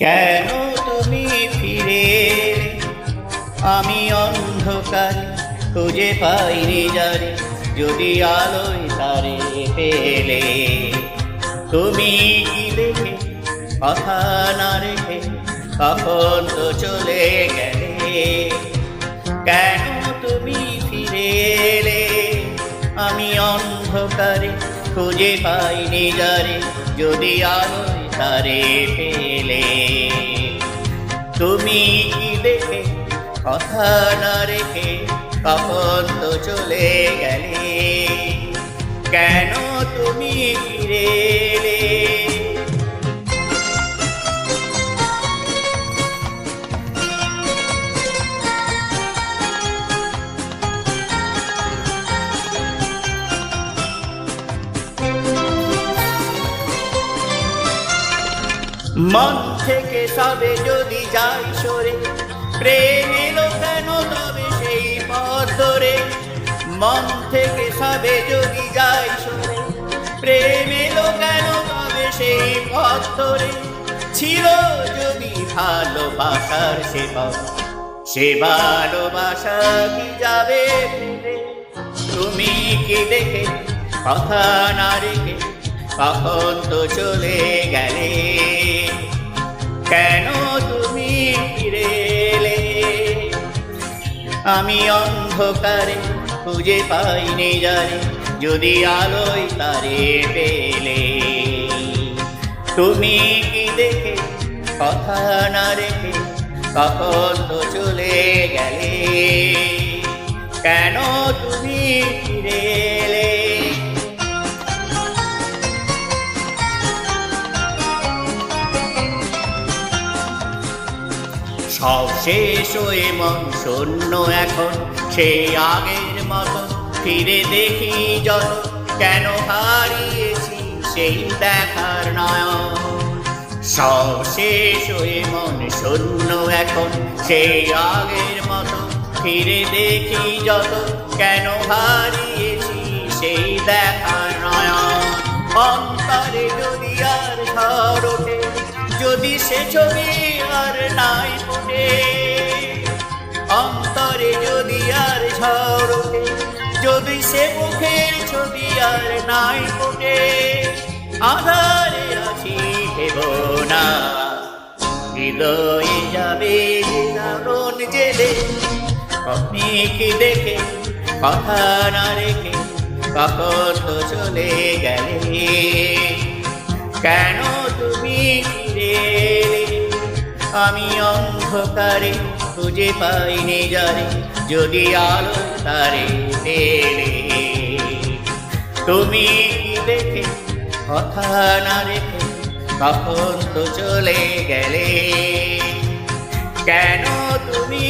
কেন তুমি ফিরে এলে? আমি অন্ধকার খুঁজে পাইনি যারে, যদি আলোয় তারে পেলে। তুমি কি দেখে কথা না রেখে কখন তো চলে গেলে। কেন তুমি ফিরে এলে? আমি অন্ধকারে খুঁজে পাইনি যারে, যদি আলোয় তারে পেলে। তুমি কি দেখে কথা না রেখে কখন তো চলে গেলে। কেন তুমি ফিরে এলে? মন থেকে সবে যদি যাই সরে, প্রেম এলো কেন তবে সেই পথ ধরে। মন থেকে সবে যদি যাই সরে, প্রেম এলো কেন তবে সেই পথ ধরে। ছিল যদি ভালোবাসার সে পথ, সে ভালোবাসা কি যাবে ফিরে? তুমি কি দেখে কথা না রেখে কখন তো চলে গেলে। কেন তুমি ফিরে এলে? আমি অন্ধকারে খুঁজে পাইনি যারে, যদি আলোয় তারে পেলে। তুমি কি দেখে কথা না রেখে কখন তো চলে গেলে। কেন তুমি ফিরে এলে? সব শেষ হয়ে মন শূন্য এখন, সেই আগের মতো ফিরে দেখি যত। কেন হারিয়েছি সেই দেখার নয়ন। সব শেষ হয়ে মন শূন্য এখন, সেই আগের মতো ফিরে দেখি যত। কেন হারিয়েছি সেই দেখার নয়ন। অন্তরে যদি আর ঝড় ওঠে, যদি সে ছবি আর নাই ফোটে। অন্তরে যদি আর ঝড় ওঠে, যদি সে মুখের ছবি আর নাই ফোটে। আধারে আছি ভেব না, হৃদয়ে যাবে দারুণ জেলে। আপনি কি দেখে কথা না রেখে কখন তো চলে গেলে। কেন তুমি ফিরে এলে? আমি অন্ধকারে খুঁজে পাইনি যারে, যদি আলো তারে পেলে। তুমি কি দেখে কথা না রেখে কখন তো চলে গেলে। কেন তুমি